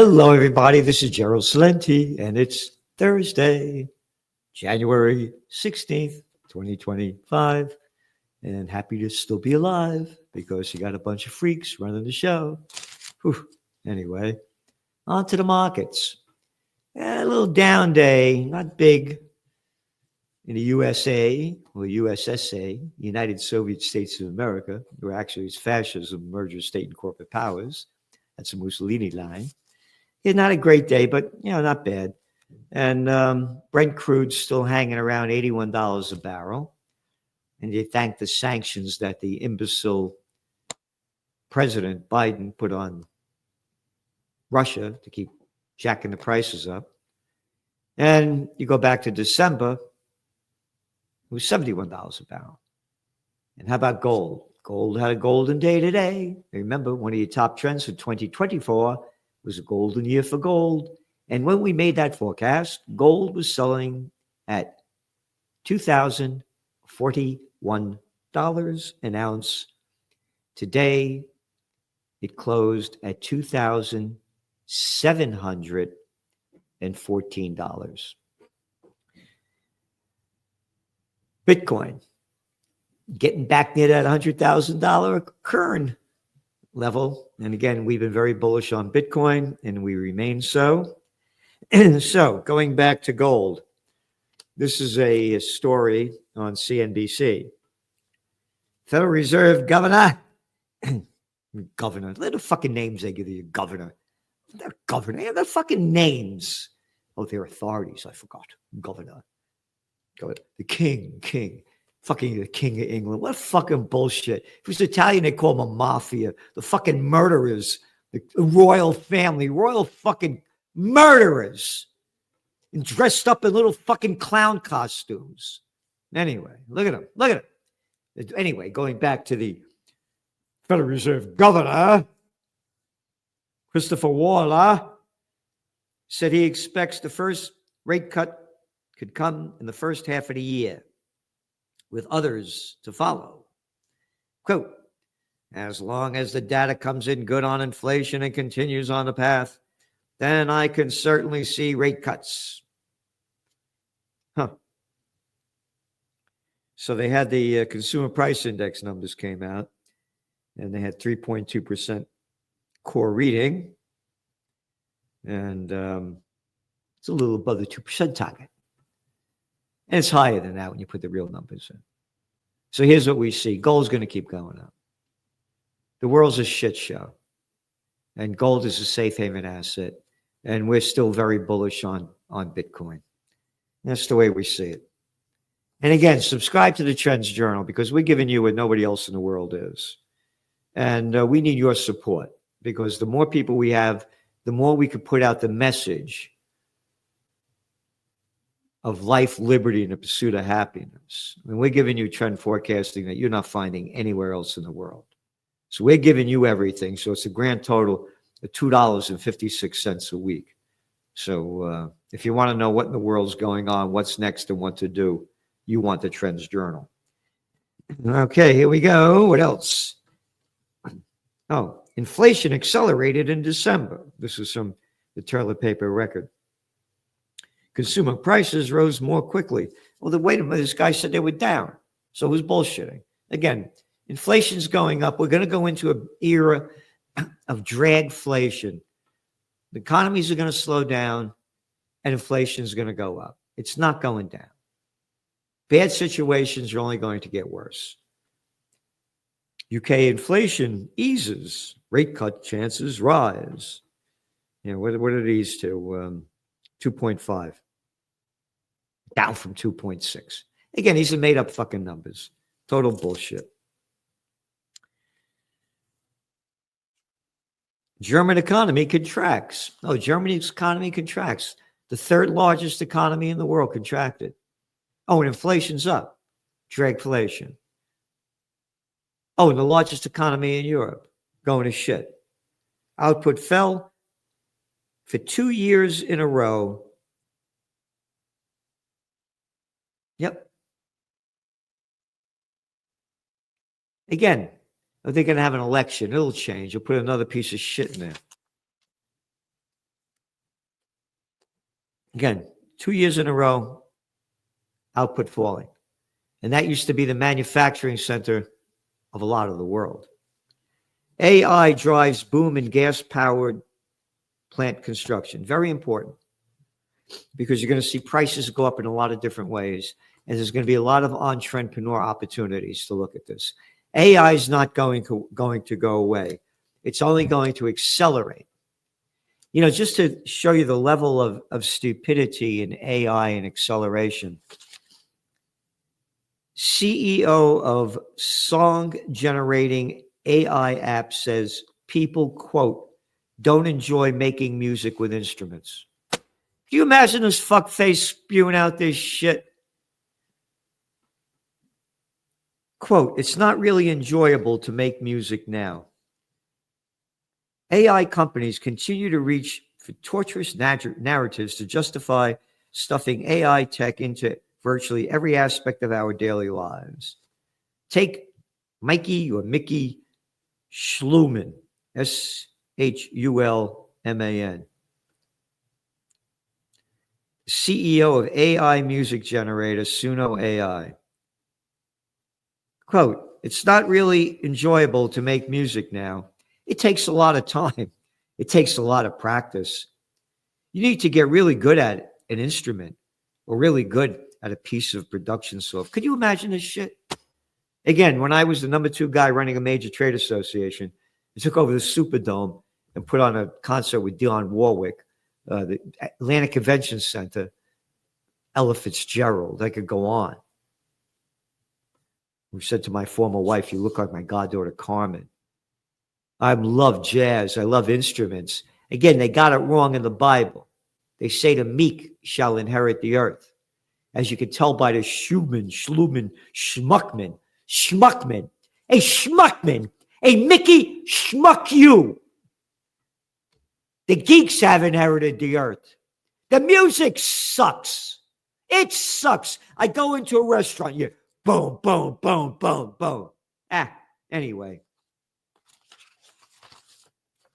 Hello, everybody. This is Gerald Salenti, and it's Thursday, January 16th, 2025. And happy to still be alive because you got a bunch of freaks running the show. Whew. Anyway, on to the markets. A little down day, not big in the USA or USSA, United Soviet States of America, where actually it's fascism, merger state and corporate powers. That's a Mussolini line. Yeah, not a great day, but not bad. And Brent crude's still hanging around $81 a barrel. And you thank the sanctions that the imbecile President Biden put on Russia to keep jacking the prices up. And you go back to December, it was $71 a barrel. And how about gold? Gold had a golden day today. Remember, one of your top trends for 2024 was a golden year for gold. And when we made that forecast, gold was selling at $2,041 an ounce. Today, it closed at $2,714. Bitcoin, getting back near that $100,000 Kern level. And again, we've been very bullish on Bitcoin, and we remain so. So going back to gold, this is a story on CNBC. Federal Reserve Governor, Governor, let the fucking names they give you, Governor. They're Governor, they're fucking names. Oh, they're authorities, I forgot. Governor. The king. Fucking the king of England. What fucking bullshit. If it was Italian, they call them a mafia. The fucking murderers. The royal family. Royal fucking murderers. And dressed up in little fucking clown costumes. Anyway, look at them. Anyway, going back to the Federal Reserve Governor, Christopher Waller, said he expects the first rate cut could come in the first half of the year, with others to follow. Quote, as long as the data comes in good on inflation and continues on the path, then I can certainly see rate cuts. So they had the consumer price index numbers came out, and they had 3.2% core reading, and it's a little above the 2% target. And it's higher than that when you put the real numbers in. So here's what we see. Gold's going to keep going up. The world's a shit show. And gold is a safe haven asset. And we're still very bullish on Bitcoin. That's the way we see it. And again, subscribe to the Trends Journal because we're giving you what nobody else in the world is. And we need your support because the more people we have, the more we can put out the message of life, liberty, and the pursuit of happiness. And we're giving you trend forecasting that you're not finding anywhere else in the world. So we're giving you everything. So it's a grand total of $2.56 a week. So if you want to know what in the world's going on, what's next, and what to do, you want the Trends Journal. Okay, here we go. What else? Oh, inflation accelerated in December. This is from the toilet paper record. Consumer prices rose more quickly. Well, wait a minute, this guy said they were down. So it was bullshitting. Again, inflation's going up. We're going to go into an era of dragflation. The economies are going to slow down and inflation is going to go up. It's not going down. Bad situations are only going to get worse. UK inflation eases. Rate cut chances rise. What are these two? 2.5. Down from 2.6. Again, these are made up fucking numbers. Total bullshit. German economy contracts. Oh, Germany's economy contracts. The third largest economy in the world contracted. Oh, and inflation's up. Dragflation. Oh, and the largest economy in Europe going to shit. Output fell for 2 years in a row. Yep. Again, if they're going to have an election, it'll change. You'll put another piece of shit in there. Again, 2 years in a row, output falling. And that used to be the manufacturing center of a lot of the world. AI drives boom in gas-powered plant construction. Very important, because you're going to see prices go up in a lot of different ways. And there's going to be a lot of entrepreneur opportunities to look at this. AI is not going to go away. It's only going to accelerate. You know, just to show you the level of stupidity in AI and acceleration, CEO of song generating AI app says people, quote, don't enjoy making music with instruments. Can you imagine this fuckface spewing out this shit? Quote, it's not really enjoyable to make music now. AI companies continue to reach for torturous narratives to justify stuffing AI tech into virtually every aspect of our daily lives. Take Mikey or Mickey Schulman, Schulman, CEO of AI music generator Suno AI. Quote, it's not really enjoyable to make music now. It takes a lot of time. It takes a lot of practice. You need to get really good at an instrument or really good at a piece of production software. Could you imagine this shit? Again, when I was the number 2 guy running a major trade association, I took over the Superdome and put on a concert with Dionne Warwick, the Atlantic Convention Center, Ella Fitzgerald. I could go on. Who said to my former wife, you look like my goddaughter Carmen. I love jazz. I love instruments. Again, they got it wrong in the Bible. They say the meek shall inherit the earth. As you can tell by the Schmuckman, a Mickey Schmuck you. The geeks have inherited the earth. The music sucks. It sucks. I go into a restaurant, you boom, boom, boom, boom, boom. Anyway.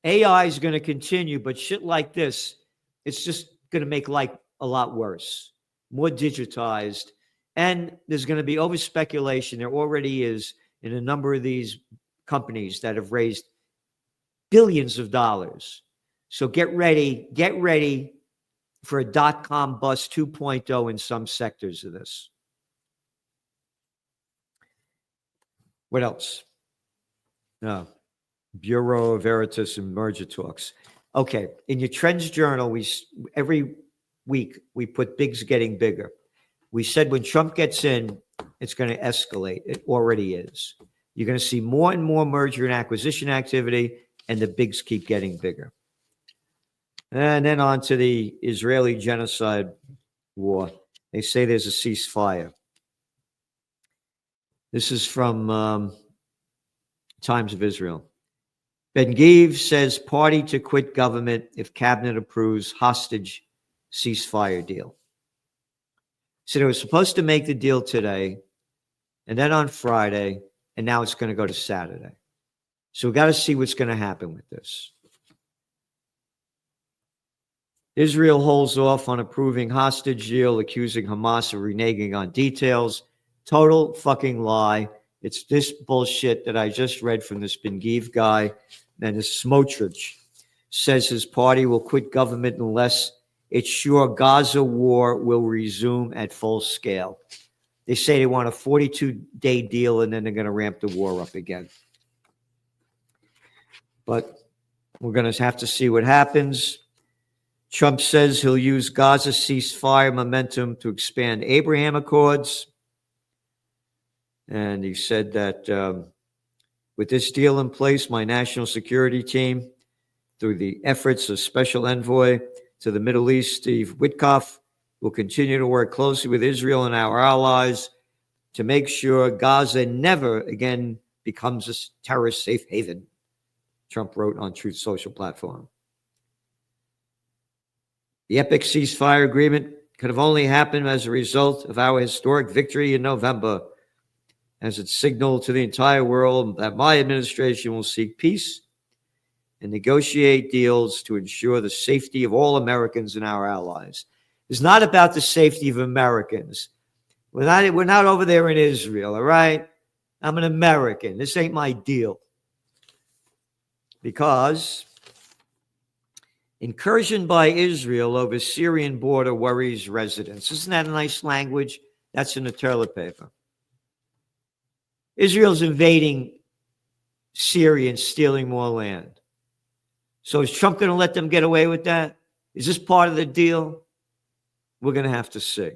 AI is going to continue, but shit like this, it's just going to make life a lot worse, more digitized. And there's going to be over speculation. There already is in a number of these companies that have raised billions of dollars. So get ready for a .com bust 2.0 in some sectors of this. What else? No. Bureau Veritas and merger talks. Okay, in your Trends Journal, every week we put bigs getting bigger. We said when Trump gets in, it's going to escalate. It already is. You're going to see more and more merger and acquisition activity, and the bigs keep getting bigger. And then on to the Israeli genocide war. They say there's a ceasefire. This is from Times of Israel. Ben-Gvir says party to quit government if cabinet approves hostage ceasefire deal. So they were supposed to make the deal today, and then on Friday, and now it's going to go to Saturday. So we got to see what's going to happen with this. Israel holds off on approving hostage deal, accusing Hamas of reneging on details. Total fucking lie. It's this bullshit that I just read from this Ben-Gvir guy. And this Smotrich says his party will quit government unless it's sure Gaza war will resume at full scale. They say they want a 42-day deal, and then they're going to ramp the war up again. But we're going to have to see what happens. Trump says he'll use Gaza ceasefire momentum to expand Abraham Accords. And he said that with this deal in place, my national security team, through the efforts of Special Envoy to the Middle East, Steve Witkoff, will continue to work closely with Israel and our allies to make sure Gaza never again becomes a terrorist safe haven, Trump wrote on Truth Social platform. The epic ceasefire agreement could have only happened as a result of our historic victory in November, as it signaled to the entire world that my administration will seek peace and negotiate deals to ensure the safety of all Americans and our allies. It's not about the safety of Americans. We're not over there in Israel, all right? I'm an American. This ain't my deal. Because incursion by Israel over Syrian border worries residents. Isn't that a nice language? That's in the toilet paper. Israel's invading Syria and stealing more land. So is Trump going to let them get away with that? Is this part of the deal? We're going to have to see.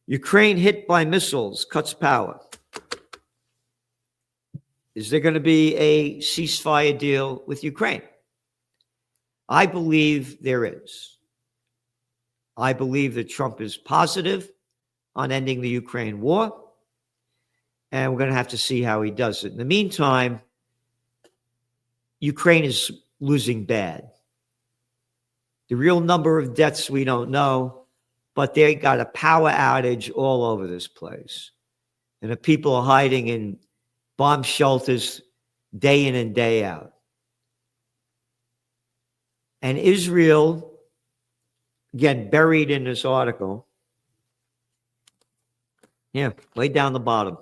Ukraine hit by missiles, cuts power. Is there going to be a ceasefire deal with Ukraine? I believe there is. I believe that Trump is positive on ending the Ukraine war, and we're going to have to see how he does it. In the meantime, Ukraine is losing bad. The real number of deaths we don't know, but they got a power outage all over this place. And the people are hiding in bomb shelters day in and day out. And Israel, again, buried in this article, yeah, way down the bottom.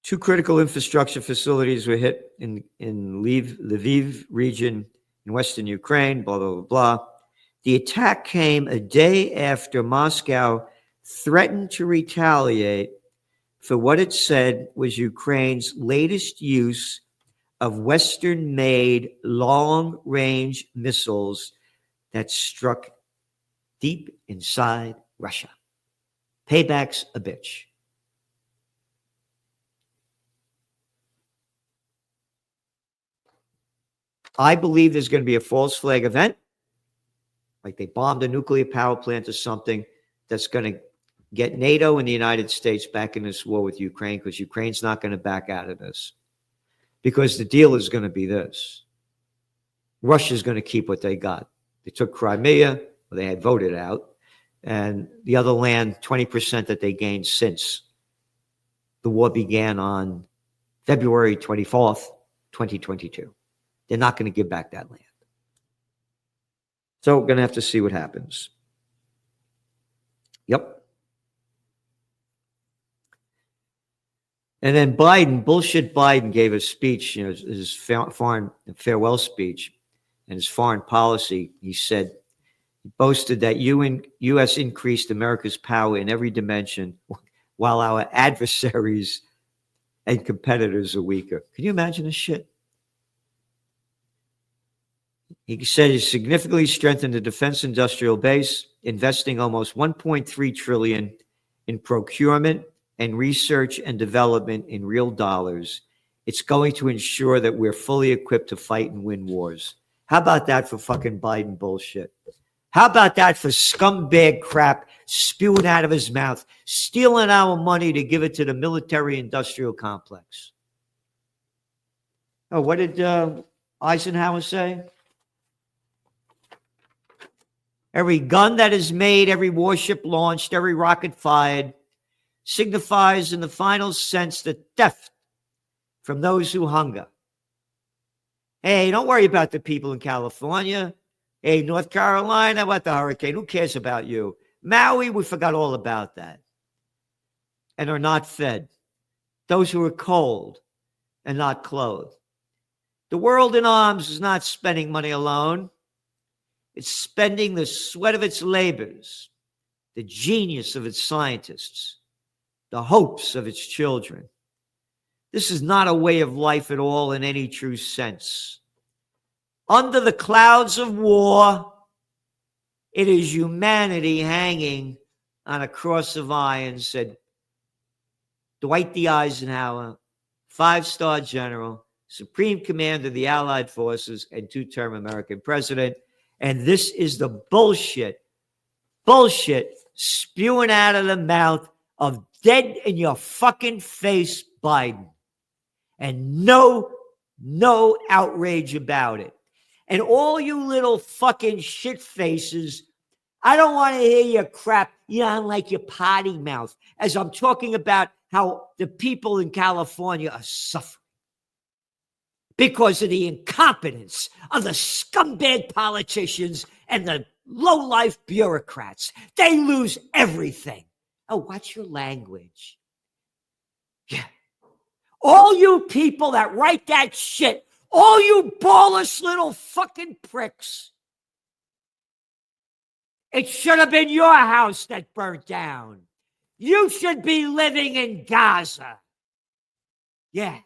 Two critical infrastructure facilities were hit in Lviv region in western Ukraine, blah, blah, blah, blah. The attack came a day after Moscow threatened to retaliate for what it said was Ukraine's latest use of Western-made long-range missiles that struck deep inside Russia. Payback's a bitch. I believe there's going to be a false flag event, like they bombed a nuclear power plant or something, that's going to get NATO and the United States back in this war with Ukraine, because Ukraine's not going to back out of this. Because the deal is going to be this. Russia's going to keep what they got. They took Crimea, well, they had voted out, and the other land, 20% that they gained since the war began on February 24th, 2022. They're not going to give back that land. So we're going to have to see what happens. Yep. And then Biden, bullshit Biden, gave a speech, his foreign farewell speech and his foreign policy. He said, he boasted that U.S. increased America's power in every dimension while our adversaries and competitors are weaker. Can you imagine this shit? He said he significantly strengthened the defense industrial base, investing almost $1.3 trillion in procurement and research and development in real dollars. It's going to ensure that we're fully equipped to fight and win wars. How about that for fucking Biden bullshit? How about that for scumbag crap spewing out of his mouth, stealing our money to give it to the military-industrial complex? Oh, what did Eisenhower say? Every gun that is made, every warship launched, every rocket fired signifies in the final sense the theft from those who hunger. Hey, don't worry about the people in California. Hey, North Carolina, what the hurricane? Who cares about you? Maui, we forgot all about that. And are not fed. Those who are cold and not clothed. The world in arms is not spending money alone. It's spending the sweat of its labors, the genius of its scientists, the hopes of its children. This is not a way of life at all in any true sense. Under the clouds of war, it is humanity hanging on a cross of iron, said Dwight D. Eisenhower, 5-star general, Supreme Commander of the Allied Forces, and 2-term American president. And this is the bullshit spewing out of the mouth of dead in your fucking face Biden. And no outrage about it. And all you little fucking shit faces, I don't want to hear your crap. You don't like your potty mouth. As I'm talking about how the people in California are suffering because of the incompetence of the scumbag politicians and the low-life bureaucrats. They lose everything. Oh, watch your language. Yeah. All you people that write that shit, all you ballless little fucking pricks, it should have been your house that burnt down. You should be living in Gaza. Yeah.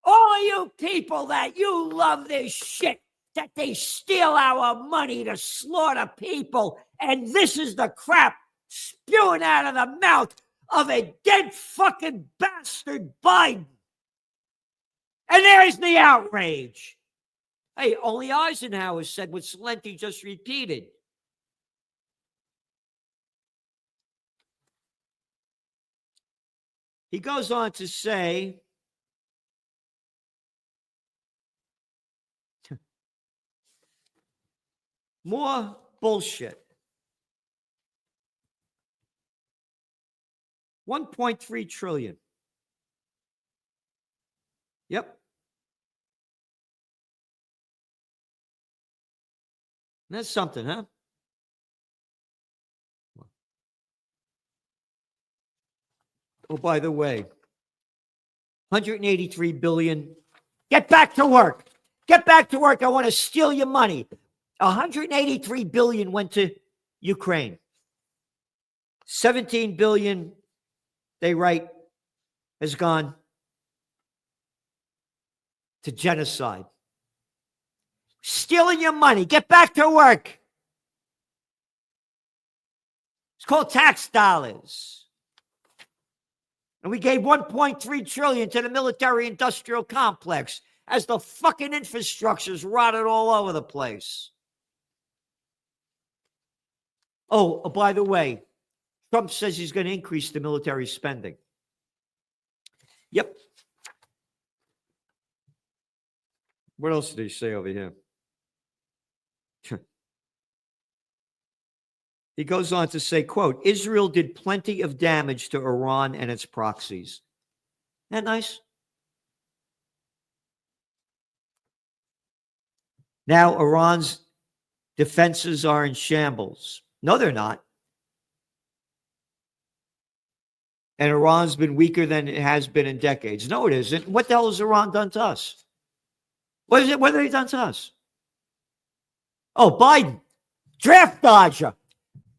All of you people that you love this shit, that they steal our money to slaughter people, and this is the crap spewing out of the mouth of a dead fucking bastard Biden. And there's the outrage. Hey, only Eisenhower said what Celente just repeated. He goes on to say, more bullshit. 1.3 trillion. Yep. That's something, huh? Oh, by the way, 183 billion. Get back to work. Get back to work. I want to steal your money. 183 billion went to Ukraine. 17 billion, they write, has gone to genocide. Stealing your money. Get back to work. It's called tax dollars. And we gave 1.3 trillion to the military industrial complex as the fucking infrastructure's rotted all over the place. Oh, by the way, Trump says he's going to increase the military spending. Yep. What else did he say over here? He goes on to say, quote, Israel did plenty of damage to Iran and its proxies. Isn't that nice? Now Iran's defenses are in shambles. No, they're not. And Iran's been weaker than it has been in decades. No, it isn't. What the hell has Iran done to us? What have they done to us? Oh, Biden, draft dodger.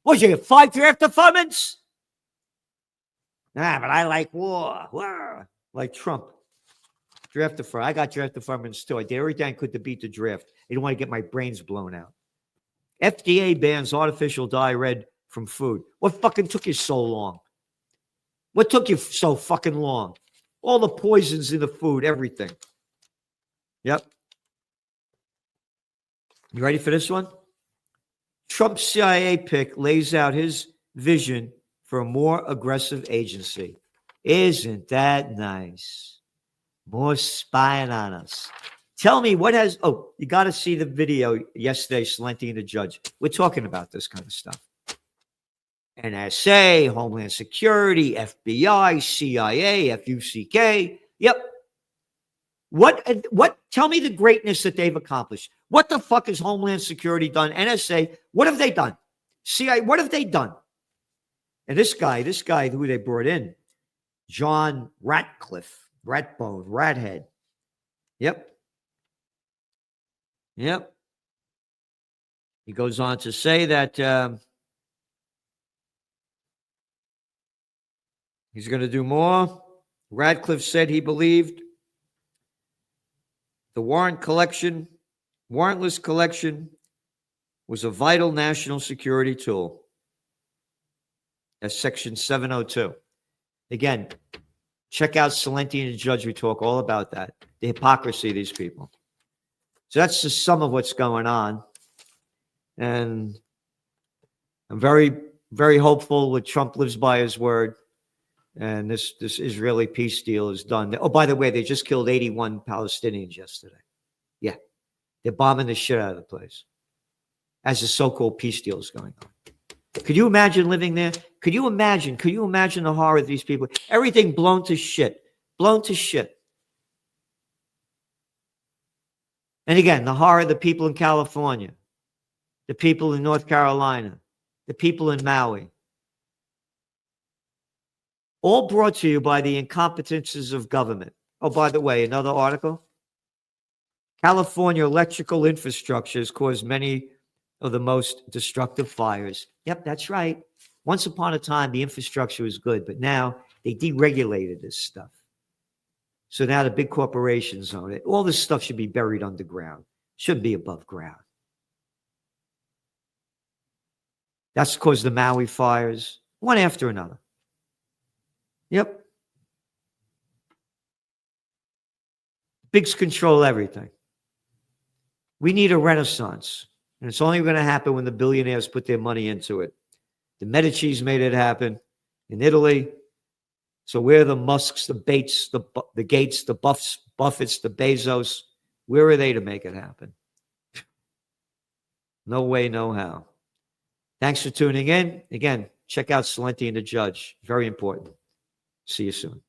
What, you get 5 draft deferments? Nah, but I like war. Like Trump. Draft deferment. I got draft deferments too. I did everything I could to beat the draft. I didn't want to get my brains blown out. FDA bans artificial dye red from food. What fucking took you so long? What took you so fucking long? All the poisons in the food, everything. Yep. You ready for this one? Trump's CIA pick lays out his vision for a more aggressive agency. Isn't that nice? More spying on us. Tell me what has... Oh, you got to see the video yesterday, Celente and the judge. We're talking about this kind of stuff. NSA, Homeland Security, FBI, CIA, FUCK. Yep. What? Tell me the greatness that they've accomplished. What the fuck has Homeland Security done? NSA, what have they done? CIA, what have they done? And this guy who they brought in, John Ratcliffe, Ratbone, Rathead. Yep. He goes on to say that he's going to do more. Radcliffe said he believed the warrantless collection was a vital national security tool. That's Section 702. Again, check out Celente and the Judge. We talk all about that. The hypocrisy of these people. So that's just some of what's going on. And I'm very, very hopeful that Trump lives by his word. And this Israeli peace deal is done. Oh, by the way, they just killed 81 Palestinians yesterday. Yeah. They're bombing the shit out of the place as the so-called peace deal is going on. Could you imagine living there? Could you imagine the horror of these people? Everything blown to shit. Blown to shit. And again, the horror of the people in California, the people in North Carolina, the people in Maui. All brought to you by the incompetences of government. Oh, by the way, another article. California electrical infrastructure has caused many of the most destructive fires. Yep, that's right. Once upon a time, the infrastructure was good, but now they deregulated this stuff. So now the big corporations own it. All this stuff should be buried underground. Shouldn't be above ground. That's caused the Maui fires, one after another. Yep. Bigs control everything. We need a renaissance. And it's only going to happen when the billionaires put their money into it. The Medicis made it happen in Italy. So where are the Musks, the Bates, the Gates, the Buffetts, the Bezos? Where are they to make it happen? No way, no how. Thanks for tuning in. Again, check out Salenti and the Judge. Very important. See you soon.